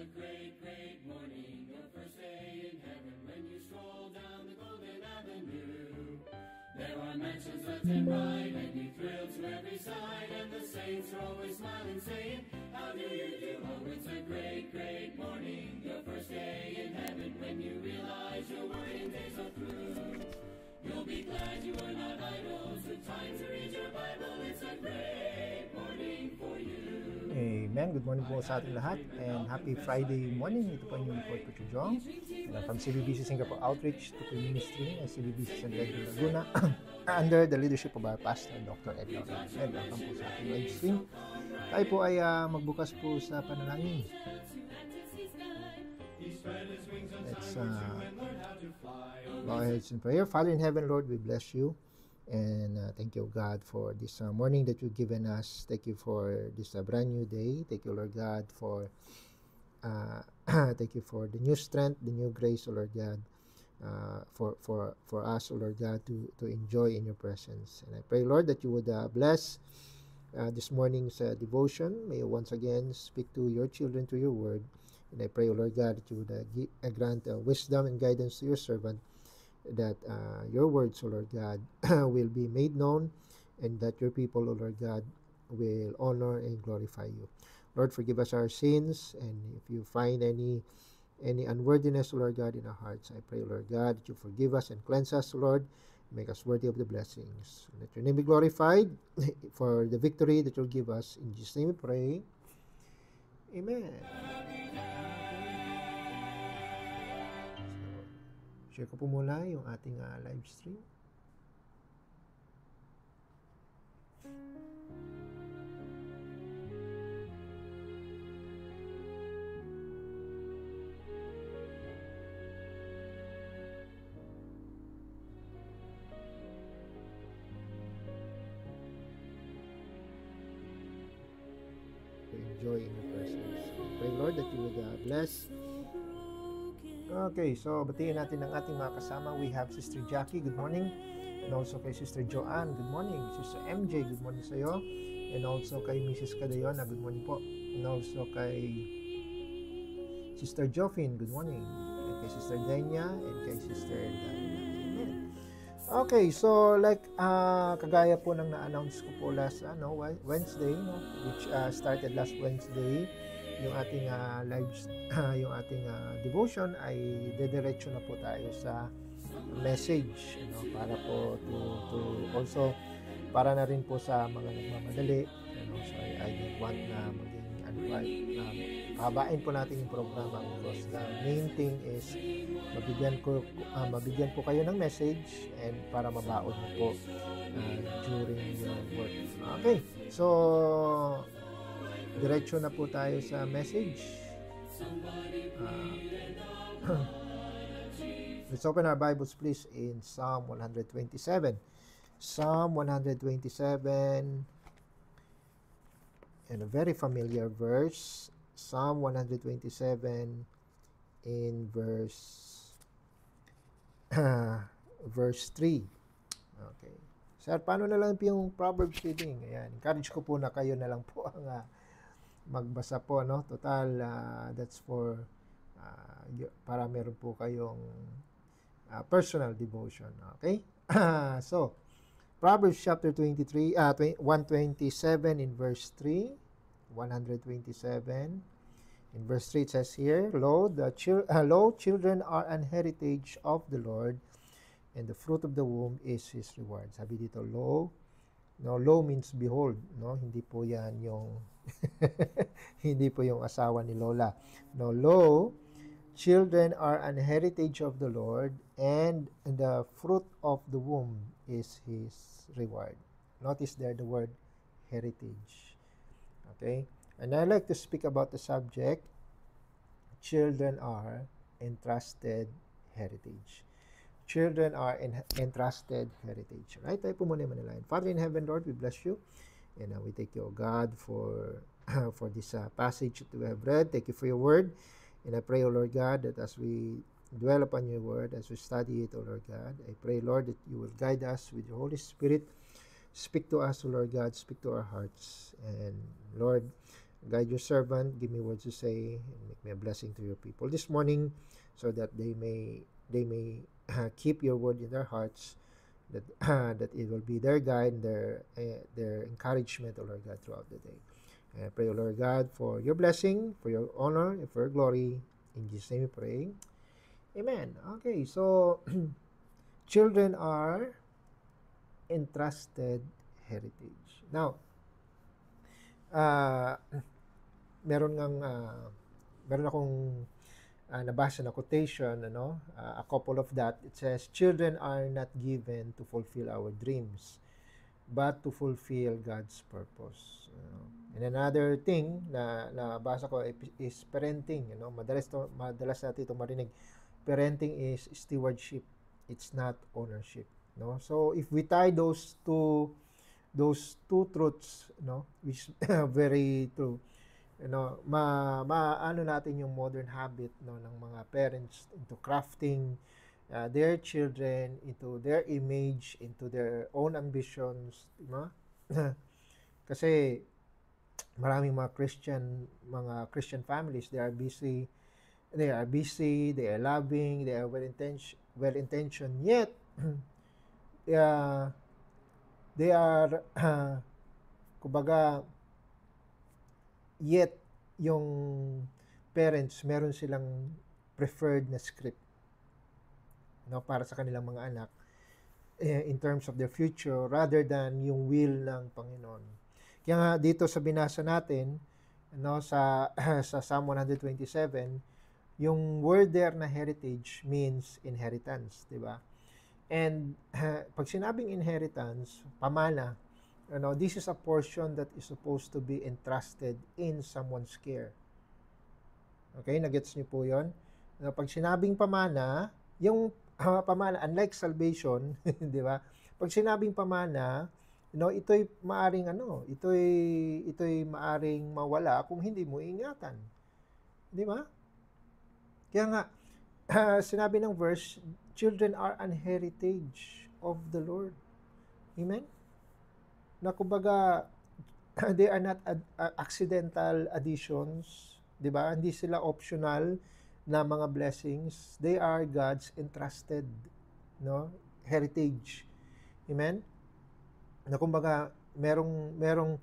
a great, great morning, the first day in heaven when you stroll down the golden avenue. There are mansions left and right, and you thrill to every side, and the saints are always smiling, saying, how do you do? Oh, it's a great, great morning, your first day in heaven when you realize your worrying days are through. You'll be glad you are not idle, took time to read your Bible, it's a great morning for you. Amen. Good morning po sa ating lahat and happy Friday morning. Ito po yung report ko, Chujong. And I'm from CBBC Singapore Outreach to Ministry and CBBC San Diego, Laguna under the leadership of our pastor, Dr. Edgar Red. Welcome po sa ating live stream. Tayo po ay magbukas po sa panalangin. Let's bow our heads in prayer. Father in heaven, Lord, we bless you. And thank you, God, for this morning that you've given us. Thank you for this brand new day. Thank you, Lord God, for thank you for the new strength, the new grace, oh Lord God, for us, oh Lord God, to enjoy in your presence. And I pray, Lord, that you would bless this morning's devotion. May you once again speak to your children through your word. And I pray, oh Lord God, that you would grant wisdom and guidance to your servant, that your words, O Lord God, will be made known, and that your people, O Lord God, will honor and glorify you. Lord, forgive us our sins, and if you find any unworthiness, O Lord God, in our hearts, I pray, O Lord God, that you forgive us and cleanse us, O Lord, make us worthy of the blessings. Let your name be glorified for the victory that you'll give us. In Jesus' name we pray. Amen. Share ko po muna yung ating live stream. Enjoy in your presence. Pray, Lord, that you would bless. Okay, so batiin natin ang ating mga kasama. We have Sister Jackie, good morning. And also kay Sister Joanne, good morning. Sister MJ, good morning sa iyo. And also kay Mrs. Cadayona, good morning po. And also kay Sister Joffin, good morning. And kay Sister Denya and kay Sister Dana. Amen. Okay, so like kagaya po ng na-announce ko po last Wednesday, no, which started last Wednesday, yung ating yung ating devotion ay dediretso na po tayo sa message, para po to also para na rin po sa mga nagmamadali, so I didn't want na maging pahabain po natin yung programa because the main thing is mabigyan po kayo ng message and para mabaon mo po during your work. Okay, so diretso na po tayo sa message. Let's open our Bibles please in Psalm 127. Psalm 127, and a very familiar verse. Psalm 127 in verse 3. Okay. Sir, paano na lang po yung Proverbs reading? Ayan. Encourage ko po na kayo na lang po ang magbasa po, no? Total, that's for para meron po kayong personal devotion. Okay? So, Proverbs chapter 127 in verse 3. 127 in verse 3 it says here, Lo, children are an heritage of the Lord, and the fruit of the womb is His reward. Sabi dito, lo. No, lo means behold, no? Hindi po yan yung hindi po yung asawa ni Lola. No, lo, children are an heritage of the Lord, and the fruit of the womb is His reward. Notice there the word heritage. Okay? And I like to speak about the subject, children are entrusted heritage. Children are entrusted heritage. Right? Tayo po muna yung manalayan. Father in heaven, Lord, we bless you. And we thank you, O God, for this passage that we have read. Thank you for your word. And I pray, O Lord God, that as we dwell upon your word, as we study it, O Lord God, I pray, Lord, that you will guide us with your Holy Spirit. Speak to us, O Lord God. Speak to our hearts. And Lord, Guide your servant, give me words to say, and make me a blessing to your people this morning, so that they may keep your word in their hearts, that that it will be their guide, their encouragement, O Lord God, throughout the day. And I pray, O Lord God, for your blessing, for your honor, and for your glory. In Jesus' name we pray. Amen. Okay, so children are entrusted heritage. Now, uh, meron akong nabasa na quotation, a couple of that. It says, children are not given to fulfill our dreams, but to fulfill God's purpose. And another thing na nabasa ko is parenting. Madalas natin ito marinig. Parenting is stewardship. It's not ownership. So if we tie those two truths, which very true, maano natin yung modern habit ng mga parents into crafting their children into their image, into their own ambitions, diba? Kasi maraming mga Christian families, they are busy, they are loving, they are well-intentioned, yet they are kumbaga, yet yung parents meron silang preferred na script para sa kanilang mga anak in terms of their future, rather than yung will ng Panginoon. Kaya nga dito sa binasa natin sa Psalm 127, yung word there na heritage means inheritance, di ba? And pag sinabing inheritance, pamana, this is a portion that is supposed to be entrusted in someone's care. Okay, nagets niyo po yun? Pag sinabing pamana, yung pamana, unlike salvation, di ba? Pag sinabing pamana, ito'y maaring ito'y maaring mawala kung hindi mo ingatan. Di ba? Kaya nga, sinabi ng verse, children are an heritage of the Lord. Amen? Na kumbaga, they are not accidental additions, di ba? Hindi sila optional na mga blessings. They are God's entrusted, heritage. Amen? Na kumbaga, merong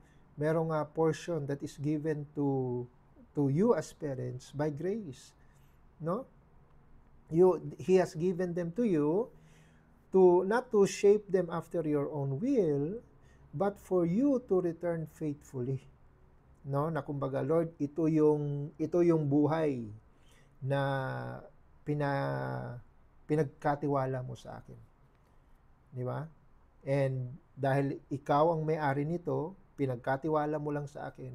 portion that is given to you as parents by grace. He has given them to you not to shape them after your own will, but for you to return faithfully. Na kumbaga, Lord, ito yung buhay na pinagkatiwala mo sa akin. Di ba? And dahil ikaw ang may-ari nito, pinagkatiwala mo lang sa akin,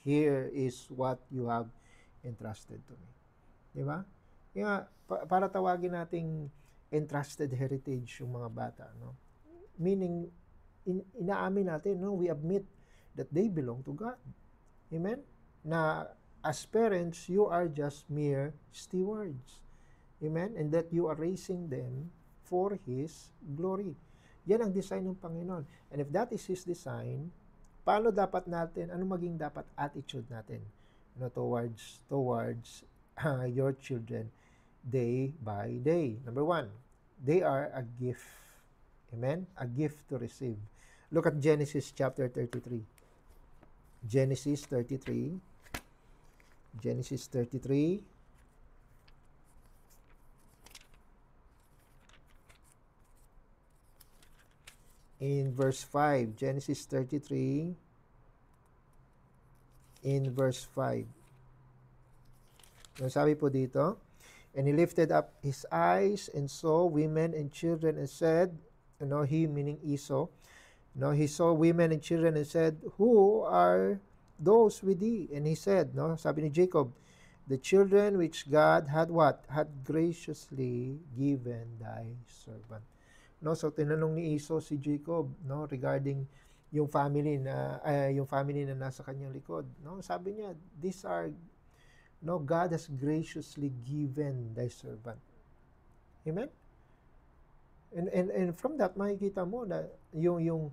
here is what you have entrusted to me. Di ba? Kaya para tawagin nating entrusted heritage yung mga bata, meaning inaamin natin, we admit that they belong to God. Amen? Na as parents, you are just mere stewards. Amen? And that you are raising them for His glory. Yan ang design ng Panginoon. And if that is His design, paano dapat natin, ano maging dapat attitude natin towards your children day by day? Number one, they are a gift. Amen? A gift to receive. Look at Genesis chapter 33. Genesis 33. Genesis 33. In verse 5. Genesis 33. In verse 5. Sabi po dito, and he lifted up his eyes and saw women and children and said, he meaning Esau, he saw women and children and said, who are those with thee? And he said, sabi ni Jacob, the children which God had what? Had graciously given thy servant. So tinanong ni Esau si Jacob, regarding yung family na nasa kanyang likod. Sabi niya, these are God has graciously given thy servant. Amen? And from that makikita mo na yung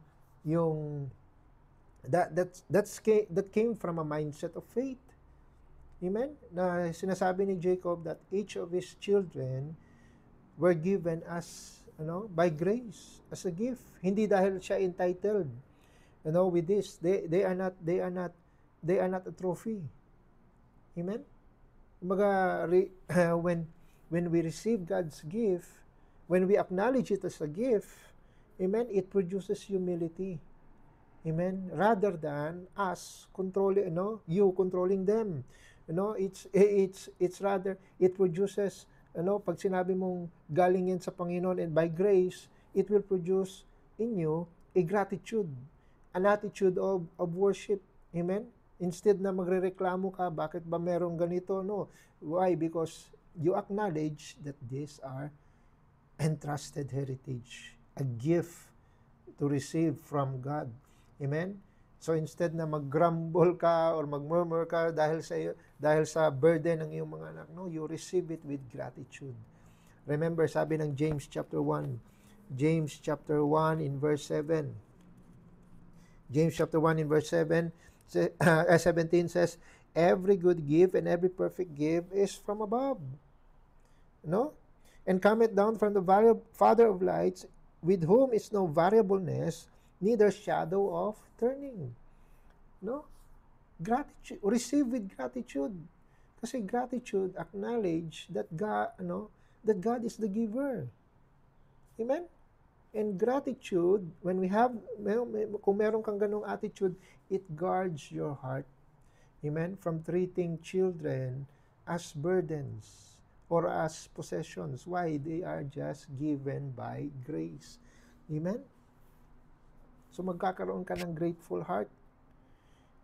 That came from a mindset of faith. Amen? Na sinasabi ni Jacob that each of his children were given as, by grace, as a gift. Hindi dahil siya entitled, with this. They are not a trophy. Amen? Kumbaga, when we receive God's gift, when we acknowledge it as a gift, amen, it produces humility. Amen? Rather than us controlling, you controlling them. It's rather, it produces, pag sinabi mong galing yan sa Panginoon and by grace, it will produce in you a gratitude, an attitude of worship. Amen? Instead na magrereklamo ka, bakit ba merong ganito? No. Why? Because you acknowledge that these are entrusted heritage, a gift to receive from God. Amen? So instead na mag-grumble ka or mag-murmur ka dahil sa burden ng iyong mga anak, no, you receive it with gratitude. Remember, sabi ng James chapter 1 in verse 7. James chapter 1 in verse 7, 17 says, every good gift and every perfect gift is from above. No? And cometh down from the Father of lights, with whom is no variableness, neither shadow of turning. No? Gratitude, receive with gratitude. Kasi gratitude acknowledge that God is the giver. Amen? And gratitude, when we have, kung meron kang ganong attitude, it guards your heart. Amen? From treating children as burdens or as possessions. Why? They are just given by grace. Amen? So magkakaroon ka ng grateful heart.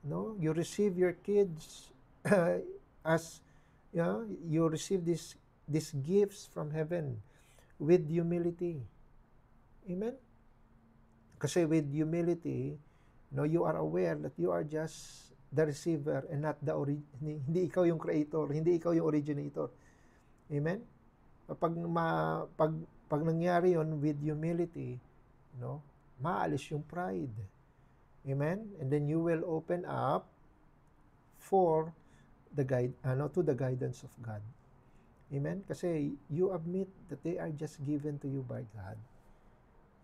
No, you receive your kids as you receive these gifts from heaven with humility. Amen. Kasi with humility, you are aware that you are just the receiver and not the hindi ikaw yung creator, hindi ikaw yung originator. Amen. Pag nangyari yon with humility, maalis yung pride. Amen? And then you will open up for the to the guidance of God. Amen? Kasi you admit that they are just given to you by God.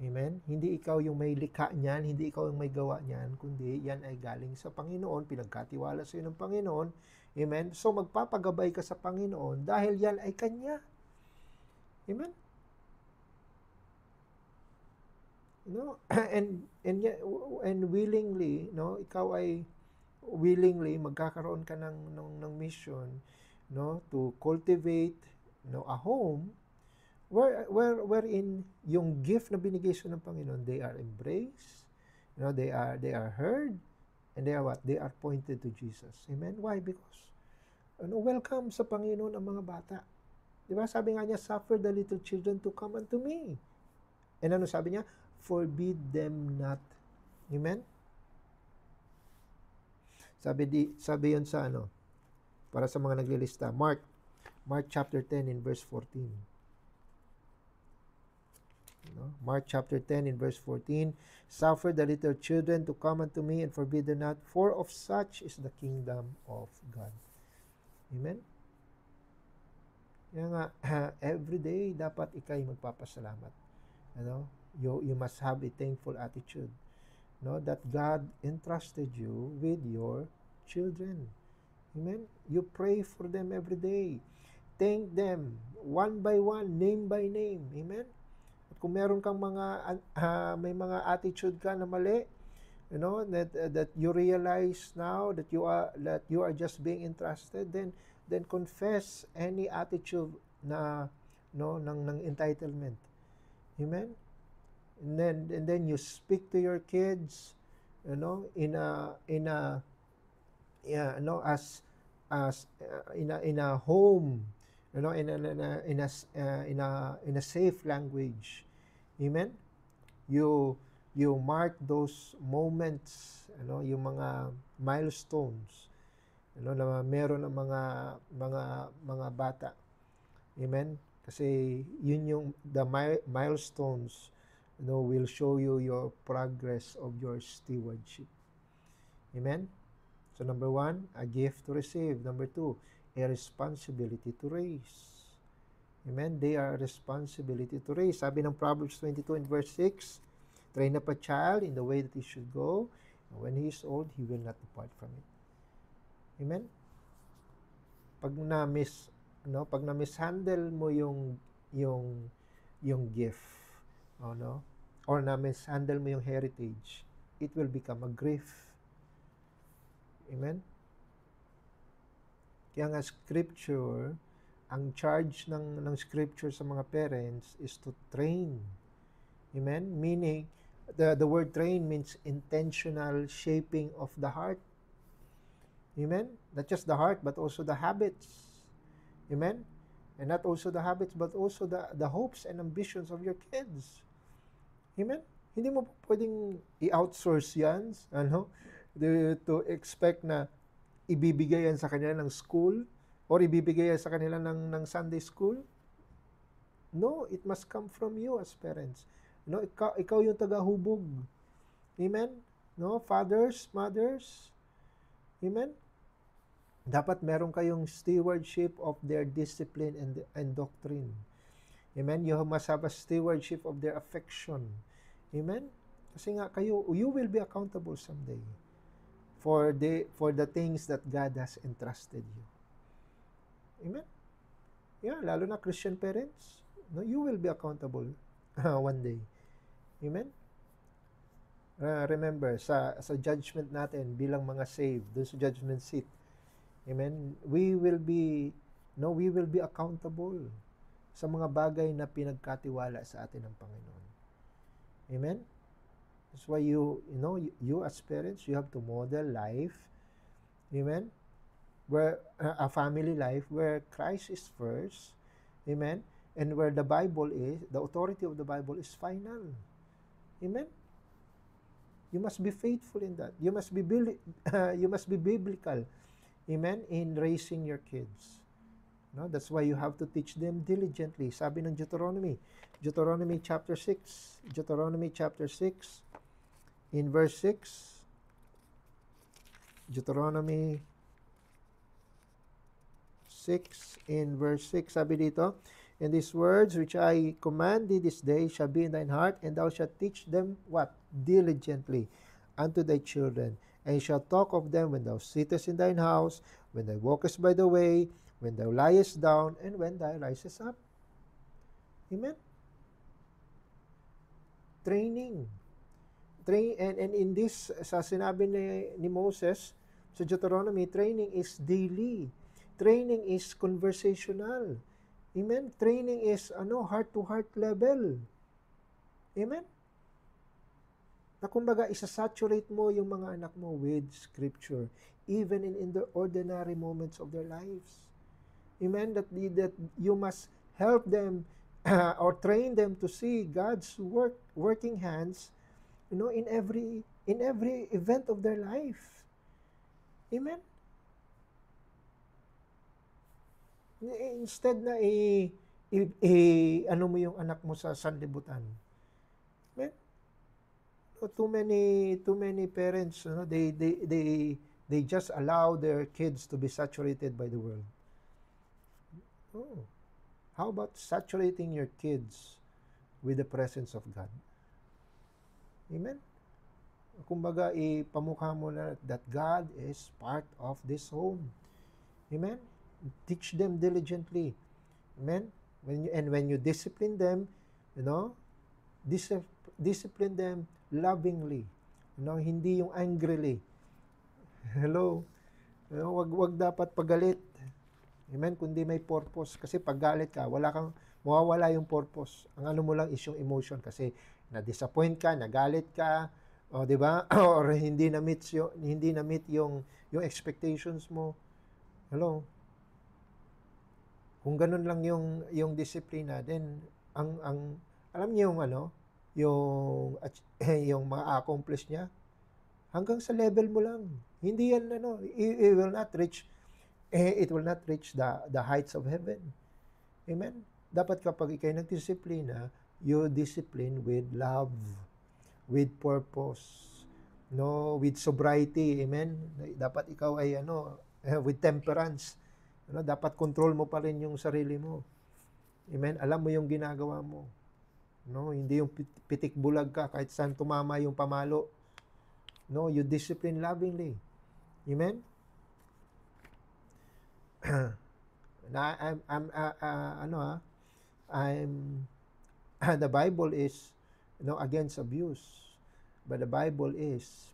Amen? Hindi ikaw yung may likha niyan, hindi ikaw yung may gawa niyan, kundi yan ay galing sa Panginoon, pinagkatiwala sa iyo ng Panginoon. Amen? So magpapagabay ka sa Panginoon dahil yan ay Kanya. Amen? And willingly, ikaw ay willingly magkakaroon ka ng mission, to cultivate, a home wherein yung gift na binigay sa ng Panginoon, they are embraced, they are heard, and they are what? They are pointed to Jesus. Amen? Why? Because welcome sa Panginoon ang mga bata. Diba? Sabi nga niya, suffer the little children to come unto me. And ano sabi niya? Forbid them not. Amen? Sabi yun sa para sa mga naglilista. Mark chapter 10 in verse 14. Mark chapter 10 in verse 14. Suffer the little children to come unto me and forbid them not, for of such is the kingdom of God. Amen? Kaya nga, every day dapat ikay magpapasalamat. You must have a thankful attitude, that God entrusted you with your children. Amen? You pray for them every day. Thank them one by one, name by name. Amen? At kung meron kang may mga attitude ka na mali, that you realize now that you are just being entrusted, then confess any attitude na ng entitlement. Amen? And then you speak to your kids, in a home, in a safe language. Amen. You mark those moments, yung mga milestones, na meron ng mga bata. Amen. Kasi yun yung the milestones will show you your progress of your stewardship. Amen? So number 1, a gift to receive. Number 2, a responsibility to raise. Amen? They are a responsibility to raise. Sabi ng Proverbs 22 and verse 6, train up a child in the way that he should go, and when he is old, he will not depart from it. Amen? Pag na-mishandle mo yung gift, or na-mishandle mo yung heritage, it will become a grief. Amen? Kaya nga scripture, ang charge ng scripture sa mga parents is to train. Amen? Meaning, the word train means intentional shaping of the heart. Amen? Not just the heart, but also the habits. Amen? And not also the habits, but also the hopes and ambitions of your kids. Amen? Hindi mo pwedeng i-outsource yan, to expect na ibibigay yan sa kanila ng school or ibibigay yan sa kanila ng Sunday school. No, it must come from you as parents. Ikaw yung tagahubog. Amen? No, fathers, mothers. Amen? Dapat meron kayong stewardship of their discipline and doctrine. Amen? You must have a stewardship of their affection. Amen? Kasi nga you will be accountable someday for the things that God has entrusted you. Amen? Yeah, lalo na Christian parents, you will be accountable one day. Amen? Remember, sa judgment natin bilang mga saved, dun sa judgment seat, amen, we will be accountable sa mga bagay na pinagkatiwala sa atin ng Panginoon. Amen? That's why you as parents, you have to model life, amen, where a family life where Christ is first, amen, and where the Bible is, the authority of the Bible is final. Amen? You must be faithful in that. You must be biblical, amen, in raising your kids. That's why you have to teach them diligently. Sabi ng Deuteronomy chapter 6, in verse 6, Deuteronomy 6 in verse 6, sabi dito, "And these words which I command thee this day shall be in thine heart, and thou shalt teach them," what? "Diligently unto thy children, and shalt talk of them when thou sittest in thine house, when thou walkest by the way, when thou liest down, and when thou risest up." Amen? Training. And in this, sa sinabi ni Moses sa Deuteronomy, training is daily. Training is conversational. Amen? Training is heart-to-heart level. Amen? Na kumbaga, isasaturate mo yung mga anak mo with Scripture, even in the ordinary moments of their lives. Amen? That you must help them or train them to see God's working hands, in every event of their life. Amen? Instead na mo yung anak mo sa sanlibutan. Amen? Too many parents, they just allow their kids to be saturated by the world. Oh, how about saturating your kids with the presence of God? Amen? Kumbaga, ipamukha mo na that God is part of this home. Amen? Teach them diligently. Amen? When you discipline them, discipline them lovingly. Hindi yung angrily. Hello? Wag dapat pagalit. Amen? Kundi may purpose. Kasi pag galit ka, mawawala yung purpose. Ang ano mo lang is yung emotion. Kasi na-disappoint ka, nagalit ka, di ba? Or hindi na-meet yung yung expectations mo. Hello? Kung ganun lang yung disiplina, then alam niyo yung ma-accomplish niya hanggang sa level mo lang. Hindi yan it will not reach the heights of heaven. Amen. Dapat kapag ikay nagdisiplina, you discipline with love, with purpose. no, with sobriety, amen. Dapat ikaw ay with temperance. Dapat control mo pa rin yung sarili mo. Amen. Alam mo yung ginagawa mo. No, hindi yung pitik bulag ka kahit saan tumama yung pamalo. No, you discipline lovingly. Amen. The Bible is against abuse, but the Bible is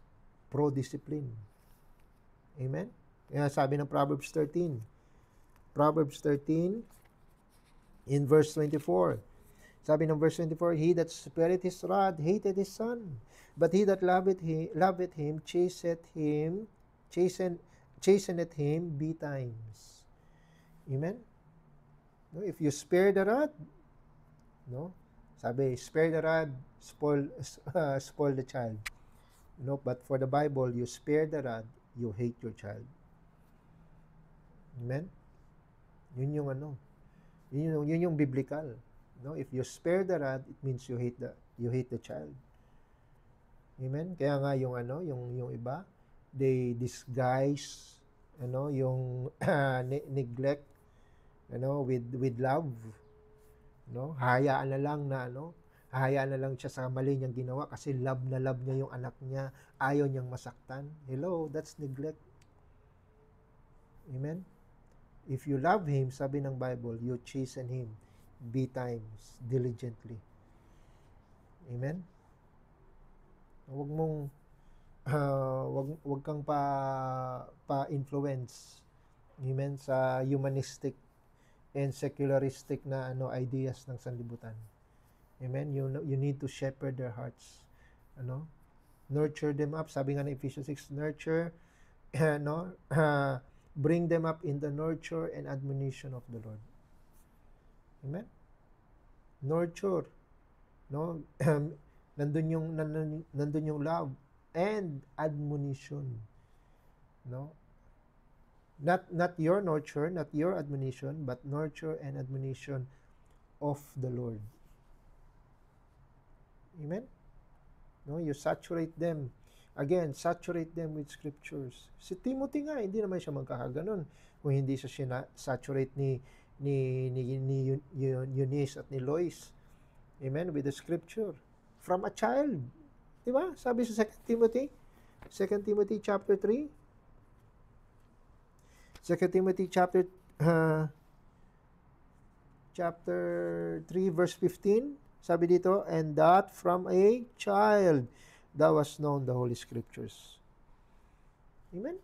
pro-discipline. Amen? Kaya sabi ng Proverbs 13 in verse 24. Sabi ng verse 24, He that spareth his rod hated his son, but he that loveth him chasteneth him betimes. Amen? No, if you spare the rod, no, sabi, spare the rod, spoil the child. No, but for the Bible, you spare the rod, you hate your child. Amen? Yun yung biblical. No, if you spare the rod, it means you hate the child. Amen? Kaya nga yung iba, they disguise yung neglect with love. No? Hayaan na lang siya sa mali niyang ginawa kasi love niya yung anak niya, ayaw niyang masaktan. Hello, that's neglect. Amen? If you love him, sabi ng Bible, you chasten him betimes, diligently. Amen? Huwag mong wag kang pa-influence. Amen? Sa humanistic and secularistic na ideas ng sanlibutan. Amen? You need to shepherd their hearts. Nurture them up. Sabi nga ng Ephesians 6, nurture, bring them up in the nurture and admonition of the Lord. Amen? Nurture. No? nandun yung love and admonition. No? Not your nurture, not your admonition, but nurture and admonition of the Lord. Amen? No, you saturate them. Again, saturate them with scriptures. Si Timothy nga, hindi naman siya magkakaganon kung hindi siya saturate ni Eunice at ni Lois. Amen? With the scripture. From a child. Diba? Sabi sa 2 Timothy chapter 3. 2 Timothy chapter 3 verse 15. Sabi dito, and that from a child thou hast known the Holy Scriptures. Amen?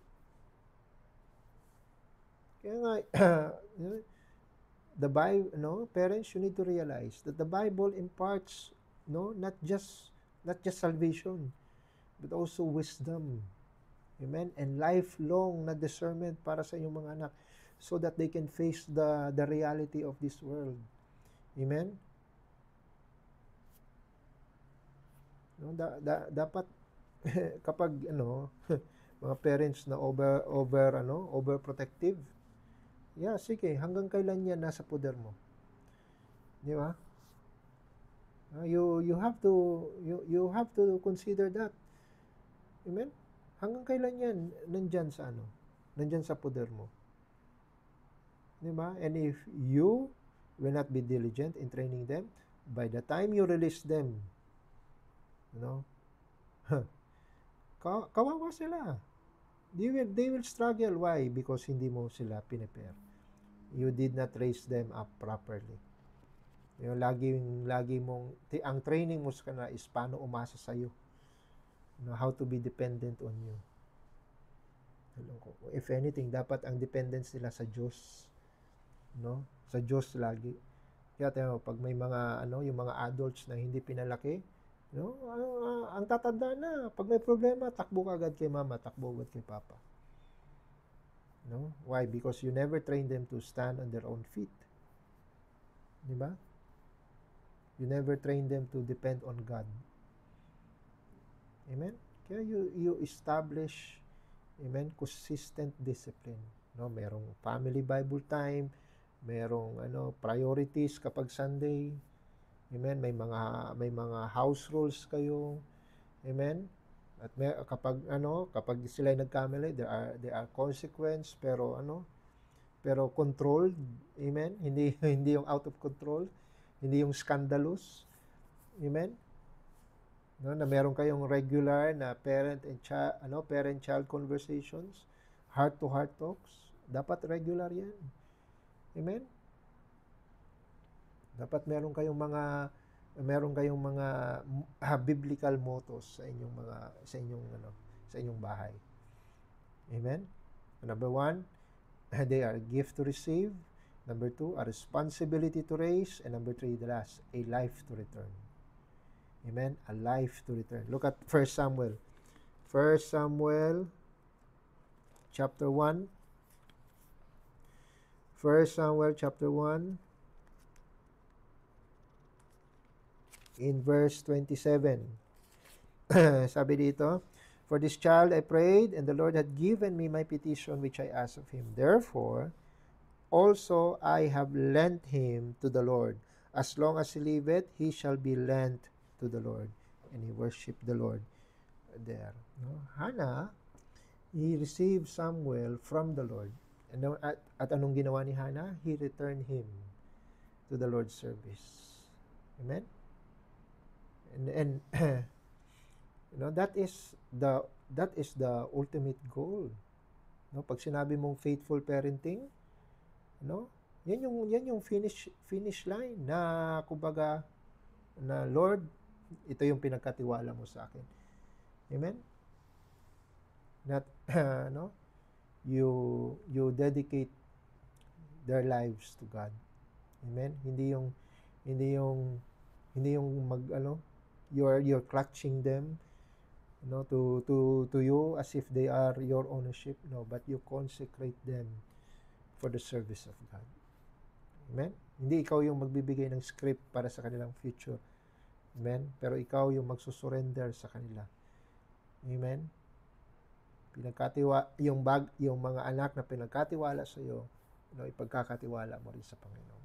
Kaya nga, the Bible, parents, you need to realize that the Bible imparts, not just salvation, but also wisdom. Amen? And lifelong na discernment para sa inyong mga anak so that they can face the reality of this world. Amen? Dapat kapag mga parents na overprotective, sige, hanggang kailan yan nasa poder mo? Di ba? You have to consider that. Amen? Hanggang kailan yan nandyan sa poder mo? Di ba? And if you will not be diligent in training them, by the time you release them, kawawa sila. They will struggle. Why? Because hindi mo sila pinipare. You did not raise them up properly. Lagi mong, ang training mo sa kanila is paano umasa sa'yo. How to be dependent on you. If anything, dapat ang dependence nila sa Diyos. Sa Diyos lagi. Kaya pag may mga, yung mga adults na hindi pinalaki, ang tatanda na, pag may problema, takbo ka agad kay mama, takbo agad kay papa. Why? Because you never train them to stand on their own feet. Di ba? You never train them to depend on God. Amen? Kaya you establish, amen, consistent discipline. Merong family Bible time, merong priorities kapag Sunday. Amen? May mga house rules kayo. Amen? At kapag sila nagkamali, there are consequence, pero pero controlled. Amen? Hindi hindi yung out of control, hindi yung scandalous. Amen? No, na meron kayong regular na parent-child conversations, heart-to-heart talks. Dapat regular 'yan. Amen? Dapat meron kayong mga biblical mottos sa inyong bahay. Amen? Number 1, they are a gift to receive. Number 2, a responsibility to raise. And number 3, the last, a life to return. Amen? A life to return. Look at 1 Samuel. 1 Samuel chapter 1. 1 Samuel chapter 1 in verse 27. Sabi dito, "For this child I prayed, and the Lord had given me my petition which I asked of him. Therefore, also I have lent him to the Lord. As long as he liveth, he shall be lent to the Lord." And he worshiped the Lord there. No? Hannah, he received Samuel from the Lord. And at anong ginawa ni Hannah? He returned him to the Lord's service. Amen? And that is the ultimate goal. No, pag sinabi mong faithful parenting, yan yung finish line na kumbaga na Lord, ito yung pinagkatiwala mo sa akin. Amen? Not you dedicate their lives to God. Amen? Hindi yung you're clutching them to you as if they are your ownership. No, but you consecrate them for the service of God. Amen? Hindi ikaw yung magbibigay ng script para sa kanilang future. Amen? Pero ikaw yung magsusurrender sa kanila. Amen? Yung mga anak na pinagkatiwala sa iyo, ipagkakatiwala mo rin sa Panginoon.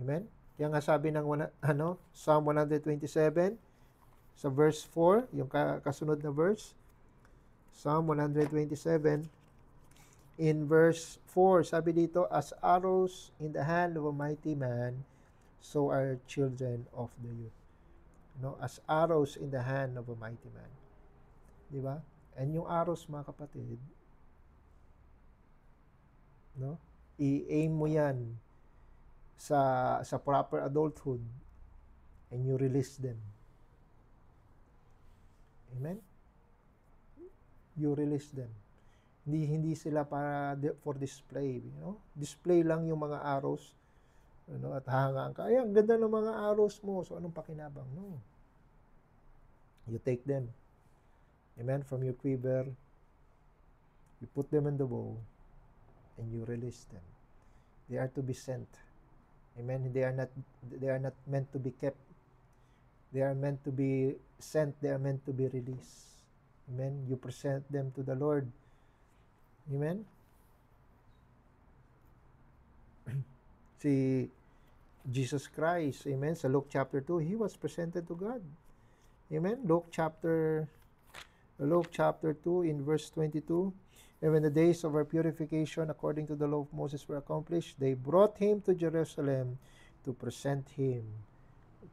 Amen? Kaya nga sabi ng Psalm 127 sa verse 4, yung kasunod na verse, Psalm 127 in verse 4, sabi dito, "As arrows in the hand of a mighty man, so are children of the youth." As arrows in the hand of a mighty man. Di ba? And yung arrows, mga kapatid, i-aim mo yan sa proper adulthood and you release them. Amen? You release them. Hindi sila for display. Display lang yung mga arrows. At hangaan ka, ay, ang ganda ng mga arrows mo. So, anong pakinabang? No. You take them. Amen? From your quiver, you put them in the bow, and you release them. They are to be sent. Amen? They are not meant to be kept. They are meant to be sent. They are meant to be released. Amen? You present them to the Lord. Amen? Si Jesus Christ, amen, sa Luke chapter 2, He was presented to God. Amen? Luke chapter 2 in verse 22, "And when the days of our purification according to the law of Moses were accomplished, they brought him to Jerusalem to present him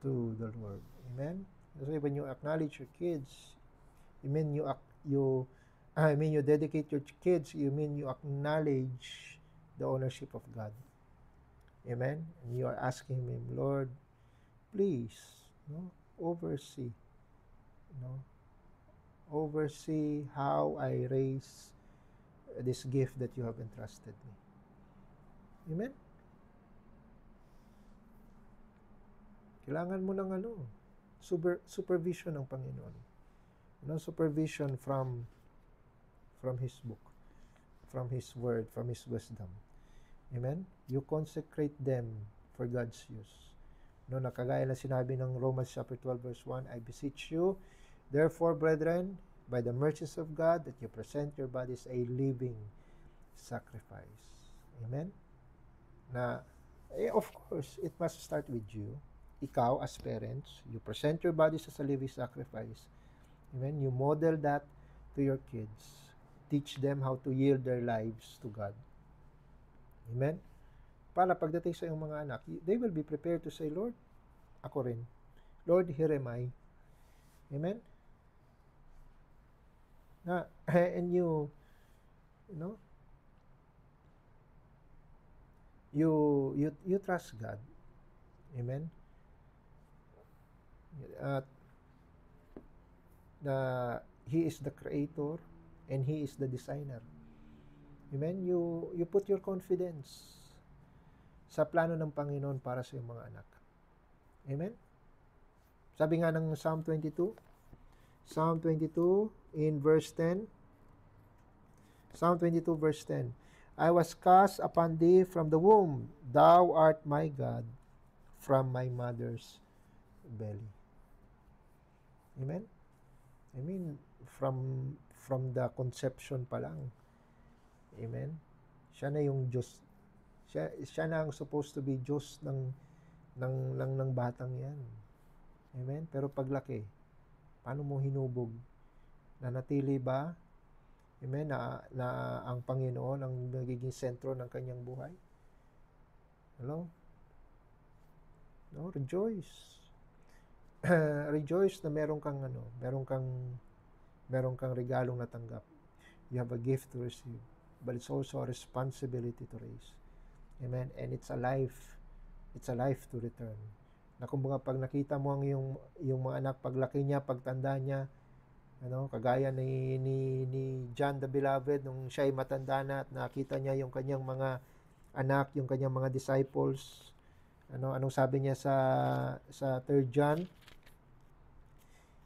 to the Lord." Amen? So when you acknowledge your kids, you dedicate your kids, you acknowledge the ownership of God. Amen? And you are asking him, "Lord, please, oversee, oversee how I raise this gift that you have entrusted me." Amen? Kailangan mo ng supervision ng Panginoon. Supervision from His book, from His word, from His wisdom. Amen? You consecrate them for God's use. Nakagaya na sinabi ng Romans chapter 12 verse 1, "I beseech you, therefore, brethren, by the mercies of God, that you present your bodies a living sacrifice." Amen? Of course, it must start with you. Ikaw as parents, you present your bodies as a living sacrifice. Amen? You model that to your kids. Teach them how to yield their lives to God. Amen? Para pagdating sa iyong mga anak, they will be prepared to say, Lord, ako rin. Lord, here am I. Amen? And you know, you trust God. Amen? He is the creator and He is the designer. Amen? You put your confidence sa plano ng Panginoon para sa iyong mga anak. Amen? Sabi nga ng Psalm 22 in verse 10. Psalm 22 verse 10. I was cast upon thee from the womb. Thou art my God from my mother's belly. Amen? I mean, from the conception pa lang. Amen? Siya na yung Diyos. Siya na ang supposed to be Diyos ng batang yan. Amen? Pero paglaki, paano mo hinubog? Nanatili ba? Amen? Na ang Panginoon ang nagiging sentro ng kanyang buhay? Hello? No, rejoice. Rejoice na meron kang regalong natanggap. You have a gift to receive, but it's also a responsibility to raise. Amen? And it's a life to return. Na kumbaga pag nakita mo ang yung mga anak, paglaki niya, pagtanda niya, kagaya ni John the Beloved, nung siya ay matanda na at nakita niya yung kanyang mga anak, yung kanyang mga disciples. Anong sabi niya sa 3 John?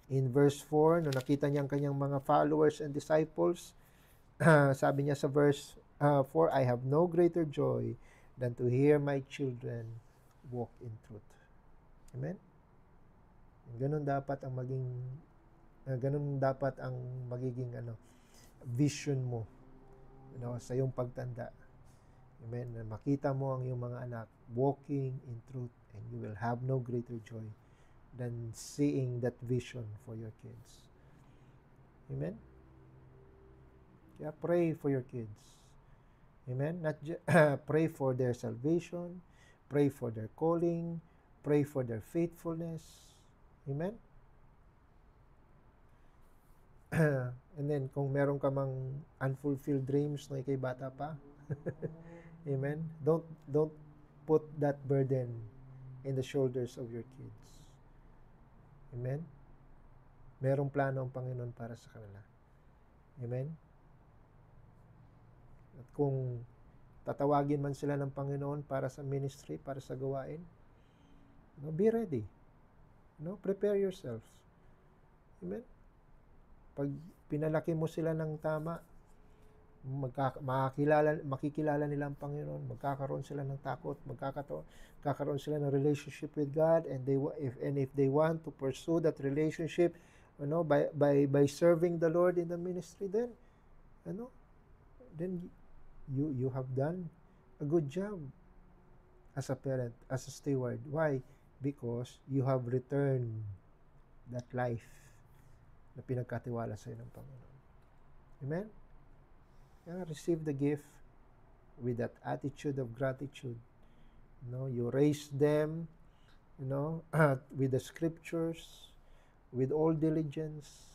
In verse 4, nung nakita niya ang kanyang mga followers and disciples, sabi niya sa verse 4, I have no greater joy than to hear my children walk in truth. Amen? Ganun dapat ang magiging vision mo sa iyong pagtanda. Amen? Na makita mo ang iyong mga anak walking in truth, and you will have no greater joy than seeing that vision for your kids. Amen? Kaya pray for your kids. Amen? Pray for their salvation, pray for their calling, pray for their faithfulness. Amen? And then, kung meron ka mang unfulfilled dreams na ikay bata pa, amen? Don't put that burden in the shoulders of your kids. Amen? Merong plano ang Panginoon para sa kanila. Amen? At kung tatawagin man sila ng Panginoon para sa ministry, para sa gawain, be ready. Prepare yourself. Amen? Pag pinalaki mo sila ng tama, makikilala nila ang Panginoon, magkakaroon sila ng takot, magkakaroon sila ng relationship with God, and if they want to pursue that relationship, by serving the Lord in the ministry, then you have done a good job as a parent, as a steward. Why? Because you have returned that life na pinagkatiwala sa iyo ng Panginoon. Amen? Receive the gift with that attitude of gratitude. You raise them, with the scriptures, with all diligence.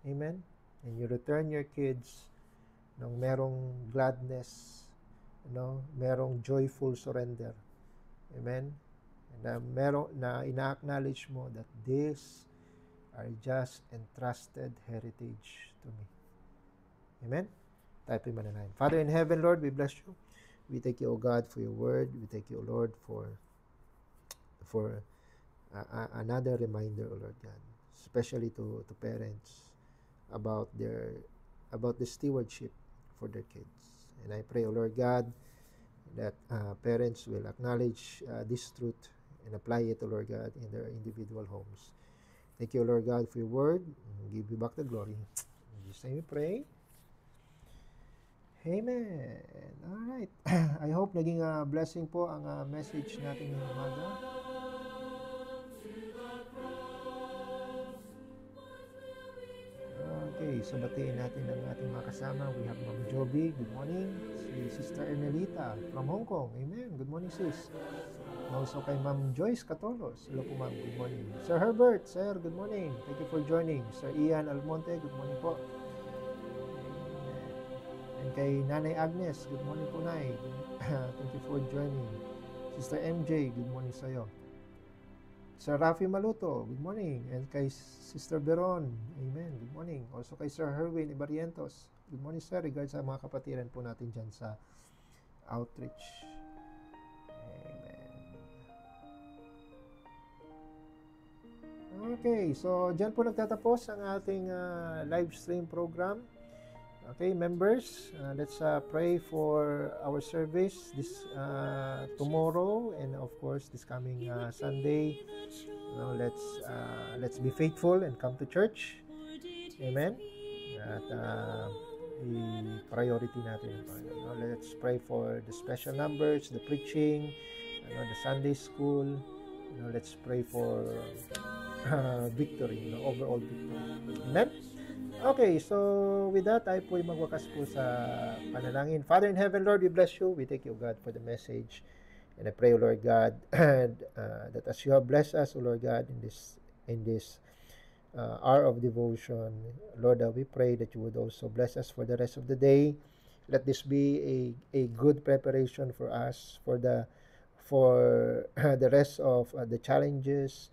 Amen? And you return your kids ng merong gladness, merong joyful surrender. Amen? And na ina-acknowledge mo that these are just entrusted heritage to me. Amen? Tayo po'y mananahin. Father in heaven, Lord, we bless you. We thank you, O God, for your word. We thank you, O Lord, for another reminder, O Lord God, especially to parents about the stewardship for their kids. And I pray, O Lord God, that parents will acknowledge this truth and apply it, O Lord God, in their individual homes. Thank you, O Lord God, for your word. And give you back the glory. In Jesus' name we pray. Amen. Alright. I hope naging blessing po ang message natin ngayong umaga. Okay, so batiin natin ang ating mga kasama. We have Ma'am Joby, good morning. Si Sister Ernelita from Hong Kong, amen. Good morning, sis. And also kay Ma'am Joyce Catolos, hello po ma'am, good morning. Sir Herbert, sir, good morning. Thank you for joining. Sir Ian Almonte, good morning po. And kay Nanay Agnes, good morning po, Nay. Thank you for joining. Sister MJ, good morning sa'yo. Sir Rafi Maluto, good morning. And kay Sister Beron, amen, good morning. Also kay Sir Herwin Ibarientos, good morning sir. Regards sa mga kapatiran po natin dyan sa outreach. Amen. Okay, so dyan po nagtatapos ang ating live stream program. Okay, members, let's pray for our service this tomorrow and of course this coming Sunday. Let's be faithful and come to church. Amen. At i-priority natin. Let's pray for the special numbers, the preaching, the Sunday school. Let's pray for victory, overall victory. Amen. Okay, so with that, tayo po'y magwakas po sa panalangin. Father in heaven, Lord, we bless you. We thank you, God, for the message. And I pray, Lord God, and, that as you have blessed us, O Lord God, in this hour of devotion, Lord, we pray that you would also bless us for the rest of the day. Let this be a good preparation for us for the rest of the challenges,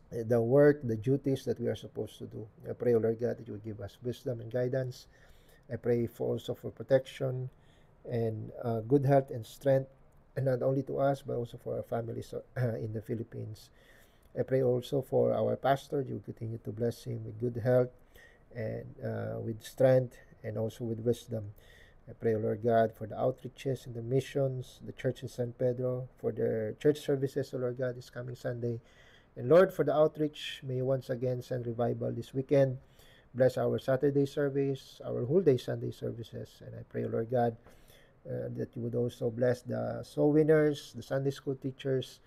the work, the duties that we are supposed to do. I pray, Lord God, that you will give us wisdom and guidance. I pray also for protection and good health and strength, and not only to us, but also for our families in the Philippines. I pray also for our pastor. You continue to bless him with good health and with strength and also with wisdom. I pray, Lord God, for the outreaches and the missions, the church in San Pedro, for their church services, Lord God, this coming Sunday. And Lord, for the outreach, may you once again send revival this weekend. Bless our Saturday service, our whole day Sunday services. And I pray, Lord God, that you would also bless the soul winners, the Sunday school teachers.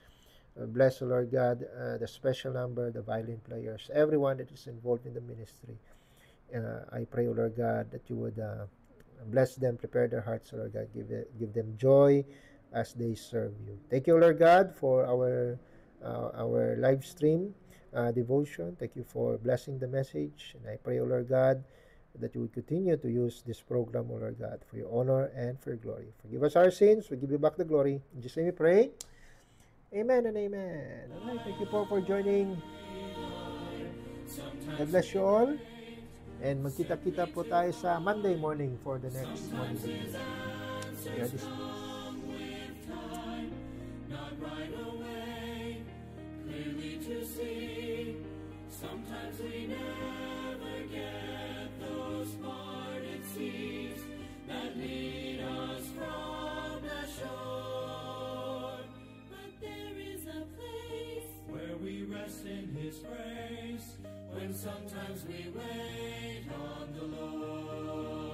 Bless, Lord God, the special number, the violin players, everyone that is involved in the ministry. I pray, Lord God, that you would bless them, prepare their hearts, Lord God, give them joy as they serve you. Thank you, Lord God, for our live stream devotion. Thank you for blessing the message. And I pray, O Lord God, that you would continue to use this program, O Lord God, for your honor and for your glory. Forgive us our sins. We give you back the glory. In Jesus' name we pray. Amen and amen. All right, thank you po for joining. God bless you all. And magkita-kita po tayo sa Monday morning for the next morning video. We are dismissed. To see. Sometimes we never get those parted seas that lead us from the shore. But there is a place where we rest in His grace when sometimes we wait on the Lord.